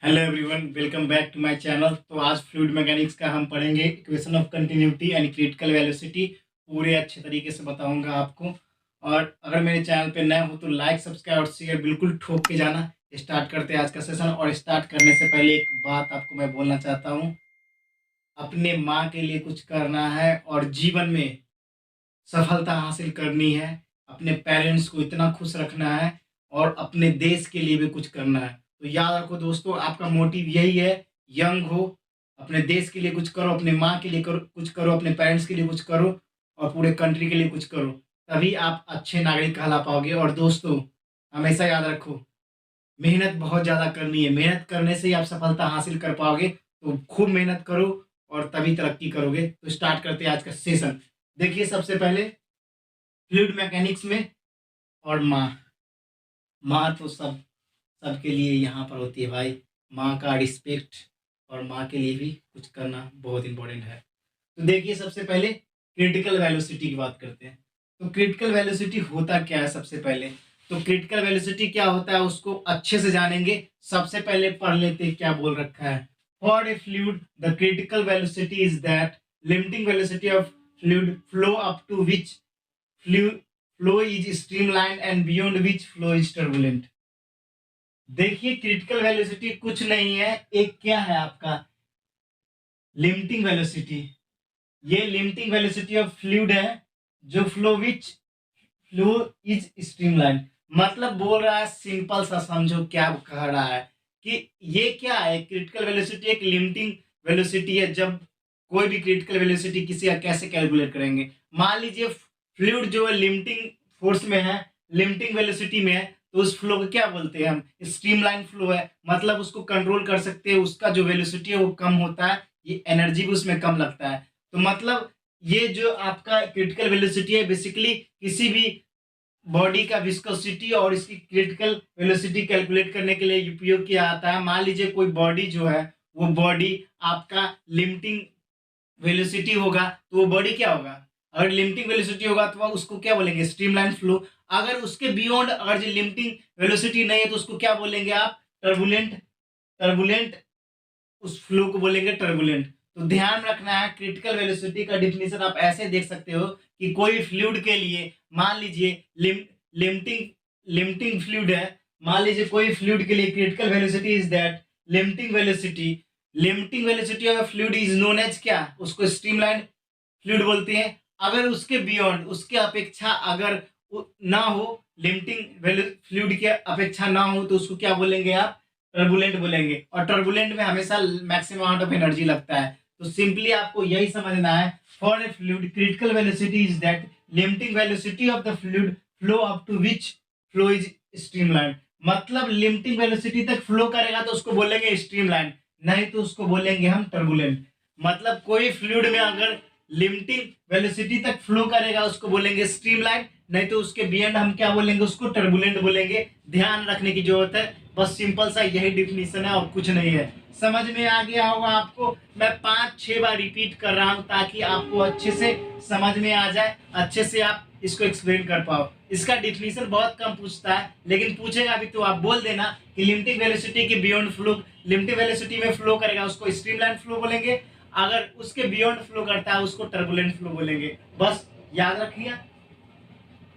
Hello everyone, welcome back to my channel. तो आज fluid mechanics का हम पढ़ेंगे equation of continuity and critical velocity. पूरे अच्छे तरीके से बताऊंगा आपको। और अगर मेरे चैनल पे नए हो तो लाइक सब्सक्राइब और शेयर बिल्कुल ठोक के जाना। स्टार्ट करते हैं आज का सेशन। और स्टार्ट करने से पहले एक बात आपको मैं बोलना चाहता हूँ। अपने माँ के लिए कुछ करना है और जीवन में सफलता हासिल करनी है। अपने पेरेंट्स को इतना खुश रखना है और अपने देश के लिए भी कुछ करना है। तो याद रखो दोस्तों, आपका मोटिव यही है। यंग हो, अपने देश के लिए कुछ करो, अपने माँ के लिए करो, कुछ करो, अपने पेरेंट्स के लिए कुछ करो और पूरे कंट्री के लिए कुछ करो। तभी आप अच्छे नागरिक कहला पाओगे। और दोस्तों, हमेशा याद रखो, मेहनत बहुत ज़्यादा करनी है। मेहनत करने से ही आप सफलता हासिल कर पाओगे। तो खूब मेहनत करो और तभी तरक्की करोगे। तो स्टार्ट करते हैं आज का सेशन। देखिए, सबसे पहले फ्लूइड मैकेनिक्स में और माँ। माँ तो सबके लिए यहाँ पर होती है भाई। माँ का रिस्पेक्ट और माँ के लिए भी कुछ करना बहुत इंपॉर्टेंट है। तो देखिए, सबसे पहले क्रिटिकल वेलोसिटी की बात करते हैं। तो क्रिटिकल वेलोसिटी होता क्या है सबसे पहले। तो क्रिटिकल वेलोसिटी क्या होता है उसको अच्छे से जानेंगे। सबसे पहले पढ़ लेते हैं क्या बोल रखा है। For a fluid the critical velocity is that limiting velocity of fluid flow up to which flow is streamline and beyond which flow is turbulent. देखिए, क्रिटिकल वेलोसिटी कुछ नहीं है, एक क्या है आपका लिमिटिंग वेलोसिटी। ये लिमिटिंग वेलोसिटी ऑफ फ्लूइड है जो फ्लो इज स्ट्रीमलाइन। मतलब बोल रहा है, सिंपल सा समझो क्या कह रहा है कि ये क्या है। क्रिटिकल वेलोसिटी एक लिमिटिंग वेलोसिटी है। जब कोई भी क्रिटिकल वेलोसिटी किसी का कैसे कैलकुलेट करेंगे। मान लीजिए फ्लूइड जो है लिमिटिंग फोर्स में है, लिमिटिंग वेलोसिटी में है, तो उस फ्लो को क्या बोलते हैं हम, स्ट्रीमलाइन फ्लो है। मतलब उसको कंट्रोल कर सकते हैं, उसका जो वेलोसिटी है वो कम होता है, ये एनर्जी भी उसमें कम लगता है। तो मतलब ये जो आपका क्रिटिकल वेलोसिटी है बेसिकली किसी भी बॉडी का विस्कोसिटी और इसकी क्रिटिकल वेलोसिटी कैलकुलेट करने के लिए उपयोग किया जाता है। मान लीजिए कोई बॉडी जो है वो बॉडी आपका लिमिटिंग वेलोसिटी होगा, तो वो बॉडी क्या होगा, अगर लिमिटिंग वेलोसिटी होगा तो उसको क्या बोलेंगे, स्ट्रीमलाइन फ्लो। अगर उसके बियॉन्ड अगर जो लिमिटिंग वेलोसिटी नहीं है तो उसको क्या बोलेंगे आप, टर्बुलेंट। टर्बुलेंट उस फ्लो को बोलेंगे टर्बुलेंट। तो ध्यान रखना है, क्रिटिकल वेलोसिटी का डिफिनेशन आप ऐसे देख सकते हो कि कोई फ्लूइड के लिए मान लीजिए लिमिटिंग लिमिटिंग फ्लूइड है। मान लीजिए कोई फ्लूइड के लिए critical velocity is that limiting velocity of fluid is known as क्या, उसको स्ट्रीमलाइन फ्लूइड बोलते हैं। अगर उसके बियॉन्ड उसके अपेक्षा अगर ना हो, लिमिटिंग फ्लूइड की अपेक्षा ना हो, तो उसको क्या बोलेंगे आप, टर्बुलेंट बोलेंगे। और टर्बुलेंट में हमेशा मैक्सिमम अमाउंट ऑफ एनर्जी लगता है। तो सिंपली आपको यही समझना है, for a fluid critical velocity is that limiting velocity of the fluid flow up to which flow is streamline. मतलब लिमिटिंग वेलोसिटी तक फ्लो करेगा तो उसको बोलेंगे स्ट्रीमलाइन, नहीं तो उसको बोलेंगे हम टर्बुलेंट। मतलब कोई फ्लूइड में अगर लिमिटिंग वेलोसिटी तक फ्लो करेगा उसको बोलेंगे स्ट्रीमलाइन, नहीं तो उसके बियॉन्ड हम क्या बोलेंगे, उसको टर्बुलेंट बोलेंगे। ध्यान रखने की जरूरत है। बस सिंपल सा यही डिफिनेशन है और कुछ नहीं है। समझ में आ गया होगा आपको। मैं 5-6 बार रिपीट कर रहा हूं ताकि आपको अच्छे से समझ में आ जाए, अच्छे से आप इसको एक्सप्लेन कर पाओ। इसका डिफिनेशन बहुत कम पूछता है, लेकिन पूछेगा भी तो आप बोल देना कि लिमिटिंग वेलोसिटी के बियॉन्ड फ्लो, लिमिटिंग वेलोसिटी में फ्लो करेगा उसको स्ट्रीमलाइन फ्लो बोलेंगे, अगर उसके बियॉन्ड फ्लो करता है उसको टर्बुलेंट फ्लो बोलेंगे। बस याद रखिए।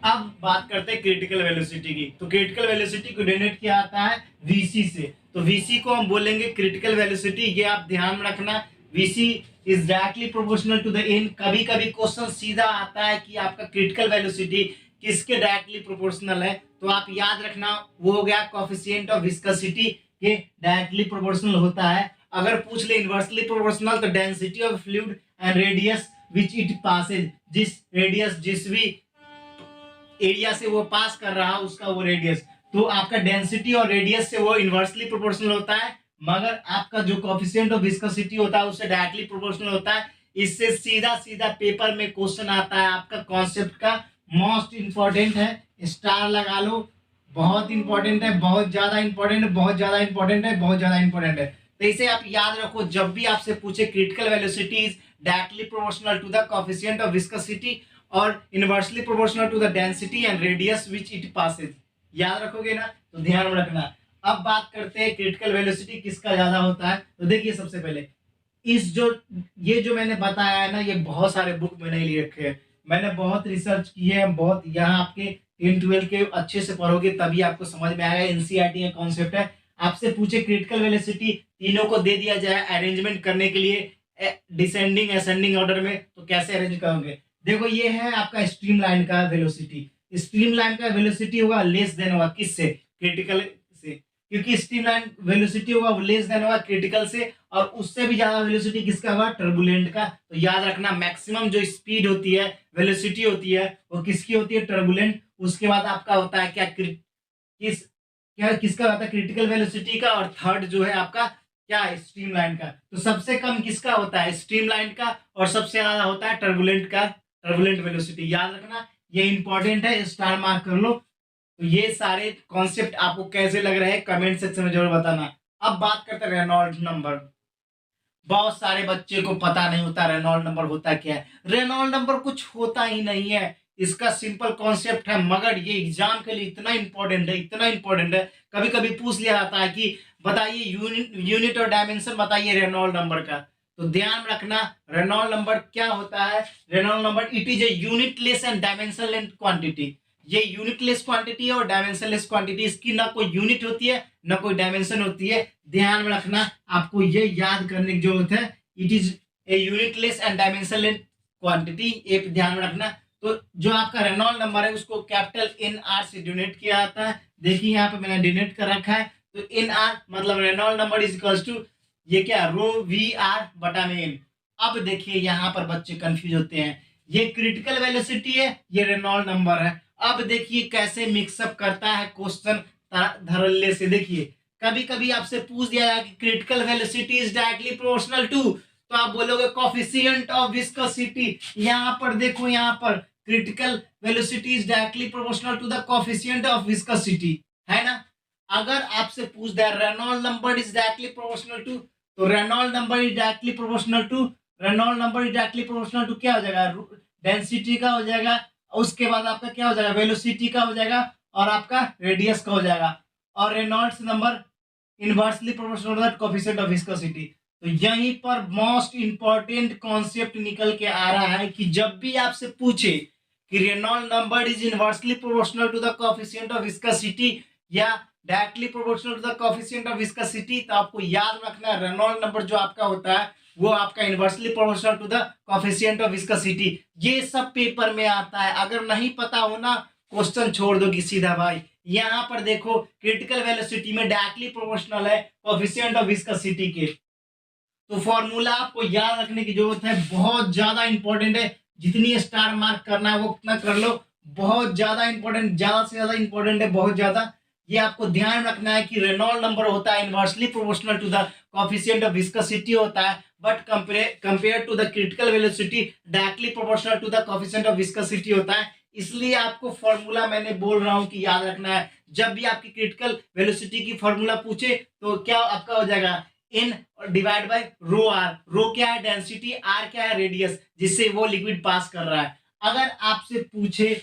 अब बात करते हैं क्रिटिकल वेलोसिटी की। तो क्रिटिकल वेलोसिटी को डिनोट किया जाता है वीसी से। तो वीसी को हम बोलेंगे क्रिटिकल वेलोसिटी। ये आप ध्यान में रखना, VC is directly proportional to the N. कभी कभी क्वेश्चन सीधा आता है कि आपका क्रिटिकल वेलोसिटी किसके डायरेक्टली प्रोपोर्शनल है, तो आप याद रखना वो हो गया कोएफिशिएंट ऑफ विस्कोसिटी के डायरेक्टली प्रोपोर्शनल होता है। अगर पूछ ले इनवर्सली प्रोपोर्शनल तो density of fluid and radius which it passes, जिस रेडियस जिस भी एरिया से वो पास कर रहा है उसका वो रेडियस, तो आपका डेंसिटी और रेडियस से वो इनवर्सली प्रोपोर्शनल होता है। मगर आपका जो कोएफिशिएंट ऑफ विस्कोसिटी होता है उससे डायरेक्टली प्रोपोर्शनल होता है। इससे सीधा सीधा पेपर में क्वेश्चन आता है आपका कॉन्सेप्ट का। मोस्ट इंपॉर्टेंट है, स्टार लगा लो। बहुत इंपॉर्टेंट है, बहुत ज्यादा इंपॉर्टेंट है, बहुत ज्यादा इंपॉर्टेंट है, बहुत ज्यादा इंपॉर्टेंट है। तो इसे आप याद रखो, जब भी आपसे पूछे critical velocity is directly proportional to the coefficient of viscosity और inversely proportional to the density and radius which it passes. याद रखोगे ना, तो ध्यान में रखना। अब बात करते हैं क्रिटिकल वेलोसिटी किसका ज्यादा होता है। तो देखिए सबसे पहले इस जो ये जो मैंने बताया है ना, ये बहुत सारे बुक में नहीं लिख रखे हैं, मैंने बहुत रिसर्च की है, बहुत यहाँ आपके 10-12 के अच्छे से पढ़ोगे तभी आपको समझ में आएगा। एनसीईआरटी का कॉन्सेप्ट है। आपसे पूछे क्रिटिकल वेलोसिटी तीनों को दे दिया जाए अरेंजमेंट करने के लिए डिसेंडिंग असेंडिंग ऑर्डर में, तो कैसे अरेंज करोगे। देखो ये है आपका स्ट्रीमलाइन का वेलोसिटी। स्ट्रीमलाइन का वेलोसिटी होगा लेस देन होगा किससे, क्रिटिकल से, क्योंकि स्ट्रीमलाइन वेलोसिटी होगा लेस देन होगा क्रिटिकल से, और उससे भी ज्यादा वेलोसिटी किसका होगा, टर्बुलेंट का। तो याद रखना मैक्सिमम जो स्पीड होती है, वेलोसिटी होती है, वो किसकी होती है, टर्बुलेंट। उसके बाद आपका होता है क्या, किसका होता है, क्रिटिकल वेलोसिटी का, और थर्ड जो है आपका क्या, स्ट्रीमलाइन का। तो सबसे कम किसका होता है, स्ट्रीमलाइन का, और सबसे ज्यादा होता है टर्बुलेंट का, टर्बुलेंट वेलोसिटी। याद रखना ये इंपॉर्टेंट है, स्टार मार्क कर लो। तो ये सारे कॉन्सेप्ट आपको कैसे लग रहे हैं कमेंट सेक्शन में जरूर बताना। अब बात करते हैं रेनॉल्ड नंबर। बहुत सारे बच्चे को पता नहीं होता रेनॉल्ड नंबर होता क्या है। रेनॉल्ड नंबर कुछ होता ही नहीं है, इसका सिंपल कॉन्सेप्ट है, मगर ये एग्जाम के लिए इतना इंपॉर्टेंट है, इतना इंपॉर्टेंट है। कभी कभी पूछ लिया जाता है कि बताइए यूनिट और डायमेंशन बताइए रेनॉल्ड नंबर का। तो ध्यान रखना रेनॉल्ड नंबर क्या होता है। Reynold number it is a unitless and dimensionless quantity. ये यूनिटलेस क्वांटिटी है और डायमेंशनलेस क्वांटिटी, इसकी ना कोई यूनिट होती है ना कोई डायमेंशन होती है। ध्यान में रखना, आपको ये याद करने की जरूरत है। It is a unitless and dimensionless quantity, एक ध्यान में रखना। तो जो आपका रेनॉल्ड नंबर है उसको कैपिटल एन आर से डिनोट किया जाता है। देखिए यहाँ पे मैंने डिनोट कर रखा है। तो एन आर मतलब Reynold number is equals to ये क्या, रो वी आर बटा में एन। अब देखिए यहाँ पर बच्चे कंफ्यूज होते हैं, ये क्रिटिकल वेलोसिटी है, ये रेनॉल्ड नंबर है। अब देखिए कैसे मिक्सअप करता है क्वेश्चन धड़ल्ले से। देखिए कभी कभी आपसे पूछ दिया जाए कि critical velocity is directly proportional to, तो आप बोलोगे कोफिशिएंट ऑफ विस्कोसिटी। यहाँ पर देखो, यहाँ पर critical velocity is directly proportional to the coefficient of viscosity, है ना। अगर आपसे पूछ दिया Reynold number is directly proportional to, तो Reynold number is directly proportional to, Reynold number is directly proportional to क्या हो जाएगा, डेंसिटी का हो जाएगा, उसके बाद आपका क्या हो जाएगा, वेलोसिटी का हो जाएगा, और आपका रेडियस का हो जाएगा, और Reynolds number inversely proportional to the coefficient of viscosity. तो यहीं पर मोस्ट इंपॉर्टेंट कॉन्सेप्ट निकल के आ रहा है कि जब भी आपसे पूछे कि Reynold number is inversely proportional to the coefficient of viscosity या directly proportional to the coefficient of viscosity, तो आपको याद रखना है रेनॉल्ड नंबर जो आपका होता है वो आपका inversely proportional to the coefficient of viscosity. ये सब पेपर में आता है, अगर नहीं पता हो ना क्वेश्चन छोड़ दो कि सीधा भाई। यहाँ पर देखो क्रिटिकल वेलोसिटी में डायरेक्टली प्रोपोर्शनल है कोएफिशिएंट ऑफ विस्कोसिटी के। तो फॉर्मूला आपको याद रखने की जरूरत है, बहुत ज्यादा इंपॉर्टेंट है। जितनी स्टार मार्क करना है वो उतना कर लो, बहुत ज्यादा इंपॉर्टेंट, ज्यादा से ज्यादा इंपॉर्टेंट है, बहुत ज्यादा। ये आपको ध्यान रखना है कि रेनॉल्ड नंबर होता है inversely proportional to the coefficient of viscosity होता है, but compare to the critical velocity directly proportional to the coefficient of viscosity होता है। इसलिए आपको फॉर्मूला मैंने बोल रहा हूं कि याद रखना है। जब भी आपकी क्रिटिकल वेलोसिटी की फॉर्मूला पूछे तो क्या आपका हो जाएगा, in divide by rho R. Rho क्या है, डेंसिटी, आर क्या है, रेडियस, जिससे वो लिक्विड पास कर रहा है। अगर आपसे पूछे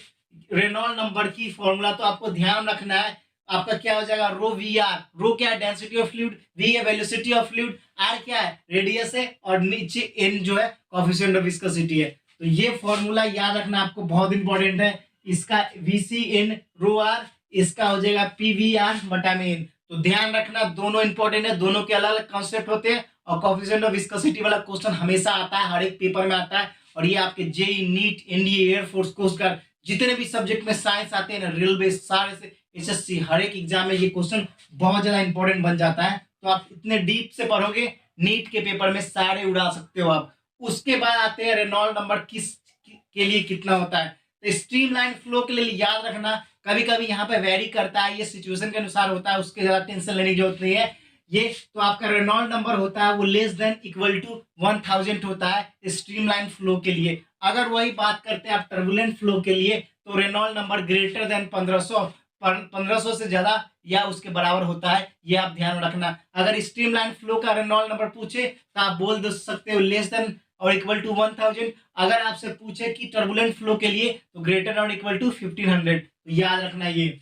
रेनॉल्ड नंबर की फॉर्मूला तो आपको ध्यान रखना है आपका क्या हो जाएगा, रो वी आर। रो क्या है, डेंसिटी ऑफ फ्लूइड, वी है वेलोसिटी ऑफ फ्लूइड, आर क्या है, रेडियस है, और नीचे एन जो है कोएफिशिएंट ऑफ विस्कोसिटी है। तो ये फॉर्मूला याद रखना आपको, बहुत इंपॉर्टेंट है। इसका वीसी एन रो आर, इसका हो जाएगा पीवीआर बटा में एन। तो ध्यान रखना दोनों इंपॉर्टेंट है, दोनों के अलग अलग कॉन्सेप्ट होते हैं, और कोएफिशिएंट ऑफ विस्कोसिटी वाला क्वेश्चन हमेशा आता है, हर एक पेपर में आता है। और ये आपके JEE, NEET, NDA, air force, coast guard, जितने भी सब्जेक्ट में साइंस आते हैं ना, रेलवे, सारे से एसएससी, हर एक एग्जाम में ये क्वेश्चन बहुत ज्यादा इंपॉर्टेंट बन जाता है। तो आप इतने डीप से पढ़ोगे नीट के पेपर में सारे उड़ा सकते हो आप। उसके बाद आते हैं रेनॉल्ड नंबर किस के लिए कितना होता है। तो स्ट्रीमलाइन फ्लो के लिए याद रखना, कभी कभी यहाँ पे वेरी करता है, ये सिचुएशन के अनुसार होता है, उसके ज्यादा टेंशन लेने की जरूरत नहीं है। ये तो आपका रेनॉल्ड नंबर होता है वो लेस देन इक्वल टू 1000 होता है स्ट्रीमलाइन फ्लो के लिए। अगर वही बात करते हैं आप टर्बुलेंट फ्लो के लिए, तो रेनॉल्ड नंबर ग्रेटर देन 1500 से ज्यादा या उसके बराबर होता है, ये आप ध्यान रखना। अगर स्ट्रीमलाइन फ्लो का रेनॉल्ड नंबर पूछे तो आप बोल दे सकते हो लेस देन और इक्वल टू 1000। अगर आपसे पूछे कि टर्बुलेंट फ्लो के लिए तो ग्रेटर और इक्वल टू 1500, तो याद रखना ये।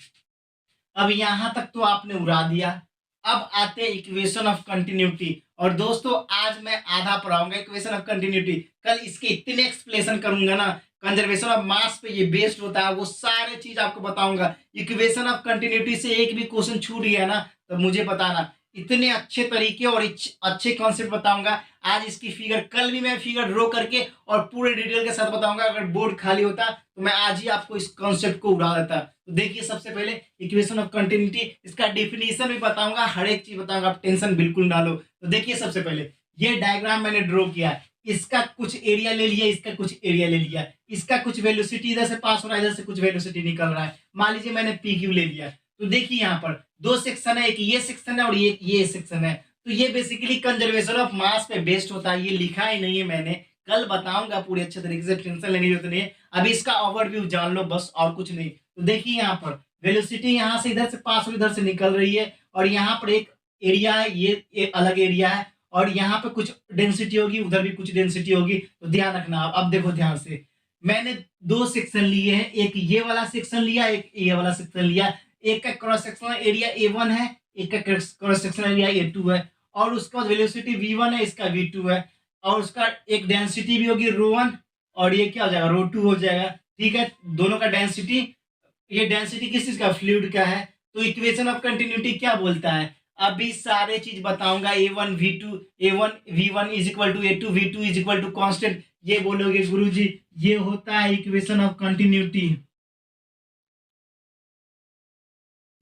अब यहां तक तो आपने उड़ा दिया, अब आते हैं इक्वेशन ऑफ कंटिन्यूटी। और दोस्तों आज मैं आधा पढ़ाऊंगा इक्वेशन ऑफ कंटिन्यूटी, कल इसके इतने एक्सप्लेनेशन करूंगा ना, कंजर्वेशन ऑफ मास पे ये बेस्ड होता है, वो सारे चीज आपको बताऊंगा। इक्वेशन ऑफ कंटिन्यूटी से एक भी क्वेश्चन छूट गया ना तो मुझे बताना, इतने अच्छे तरीके और अच्छे कॉन्सेप्ट बताऊंगा। आज इसकी फिगर, कल भी मैं फिगर ड्रॉ करके और पूरे डिटेल के साथ बताऊंगा। अगर बोर्ड खाली होता तो मैं आज ही आपको इस कॉन्सेप्ट को उड़ा देता। तो देखिए सबसे पहले इक्वेशन ऑफ कंटिन्यूटी, इसका डेफिनेशन भी बताऊंगा, हर एक चीज बताऊंगा, आप टेंशन बिल्कुल ना लो। तो देखिए सबसे पहले ये डायग्राम मैंने ड्रॉ किया, इसका कुछ एरिया ले लिया, इसका कुछ एरिया ले लिया, इसका कुछ वेलोसिटी इधर से पास हो रहा है, इधर से कुछ वेलोसिटी निकल रहा है। मान लीजिए मैंने पी क्यू ले लिया। तो देखिए यहाँ पर दो सेक्शन है, एक ये सेक्शन है और ये सेक्शन है। तो ये बेसिकली कंजर्वेशन ऑफ मास पे बेस्ड होता है। ये लिखा ही नहीं है मैंने, कल बताऊंगा पूरे अच्छे तरीके से, टेंशन लेने की जरूरत नहीं है। अभी इसका ओवरव्यू जान लो बस, और कुछ नहीं। तो देखिए यहाँ पर वेलोसिटी यहाँ से इधर से पास हो, इधर से निकल रही है, और यहाँ पर एक एरिया है, ये अलग एरिया है, और यहाँ पे कुछ डेंसिटी होगी, उधर भी कुछ डेंसिटी होगी। तो ध्यान रखना। अब देखो ध्यान से, मैंने दो सेक्शन लिए हैं, एक ये वाला सेक्शन लिया, एक ये वाला सेक्शन लिया। एक का क्रॉस सेक्शनल एरिया A1 है, एक का क्रॉस सेक्शनल एरिया A2 है, और उसके बाद वेलोसिटी V1 है, इसका V2 है, और उसका एक डेंसिटी भी होगी ρ1, और ये क्या हो जाएगा ρ2 हो जाएगा। ठीक है, दोनों का डेंसिटी, ये डेंसिटी किस चीज का, फ्लूइड का है। तो इक्वेशन ऑफ कंटिन्यूटी क्या बोलता है, अभी सारे चीज बताऊंगा। A1 V2, A1 V1 is equal to A2 V2 is equal to constant. ये बोलोगे गुरुजी ये होता है इक्वेशन ऑफ कंटिन्यूटी,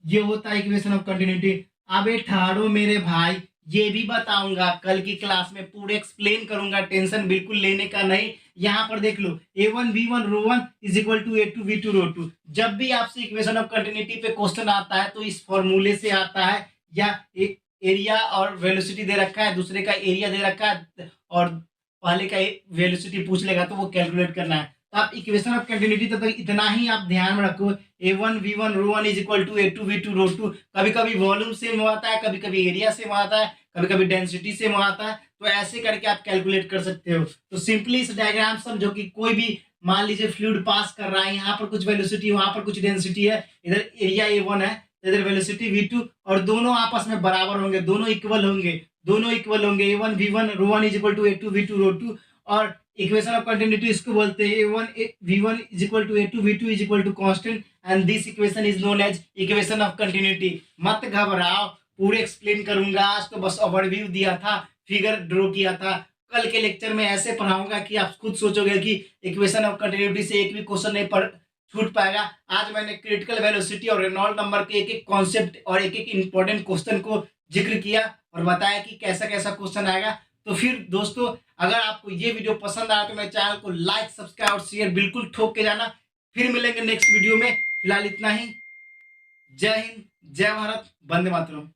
ये होता है इक्वेशन ऑफ कंटिन्यूटी। अबे ठहरो मेरे भाई, ये भी बताऊंगा कल की क्लास में, पूरे एक्सप्लेन करूंगा, टेंशन बिल्कुल लेने का नहीं। यहाँ पर देख लो A1 V1 ρ1 is equal to A2 V2 ρ2। जब भी आपसे इक्वेशन ऑफ कंटिन्यूटी पे क्वेश्चन आता है तो इस फॉर्मूले से आता है, या एक एरिया और वेलोसिटी दे रखा है, दूसरे का एरिया दे रखा है, और पहले का वेलोसिटी पूछ लेगा तो वो कैलकुलेट करना है। तो आप इक्वेशन ऑफ कंटिन्यूटी तक इतना ही आप ध्यान में रखो, A1 V1 ρ1 is equal to A2 V2 ρ2। कभी कभी वॉल्यूम सेम आता है, कभी कभी एरिया सेम आता है, कभी कभी डेंसिटी सेम आता है। तो ऐसे करके आप कैलकुलेट कर सकते हो। तो सिंपली इस डायग्राम समझो कि कोई भी मान लीजिए फ्लूइड पास कर रहा है, यहाँ पर कुछ वेलोसिटी, वहां पर कुछ डेंसिटी है, इधर एरिया A1 है, इधर वेलोसिटी V2, और दोनों आपस में बराबर होंगे, दोनों इक्वल होंगे, दोनों इक्वल होंगे। A1 V1 ρ1 is equal to A2 V2 ρ2। और इक्वेशन ऑफ कंटिन्यूटी इसको बोलते हैं A1 V1 is equal to A2 V2 is equal to constant, and this equation is known as equation of continuity. मत घबराओ, पूरे explain करूंगा। आज तो बस ओवरव्यू दिया था, फिगर ड्रॉ किया था। कल के लेक्चर में ऐसे पढ़ाऊंगा कि आप खुद सोचोगे कि इक्वेशन ऑफ कंटिन्यूटी से एक भी क्वेश्चन नहीं पढ़ छूट पाएगा। आज मैंने क्रिटिकल वेलोसिटी और रेनॉल्ड नंबर के एक एक कॉन्सेप्ट और एक एक इंपॉर्टेंट क्वेश्चन को जिक्र किया और बताया कि कैसा कैसा क्वेश्चन आएगा। तो फिर दोस्तों अगर आपको ये वीडियो पसंद आया तो मेरे चैनल को लाइक सब्सक्राइब और शेयर बिल्कुल ठोक के जाना। फिर मिलेंगे नेक्स्ट वीडियो में, फिलहाल इतना ही। जय हिंद, जय भारत, वंदे मातरम।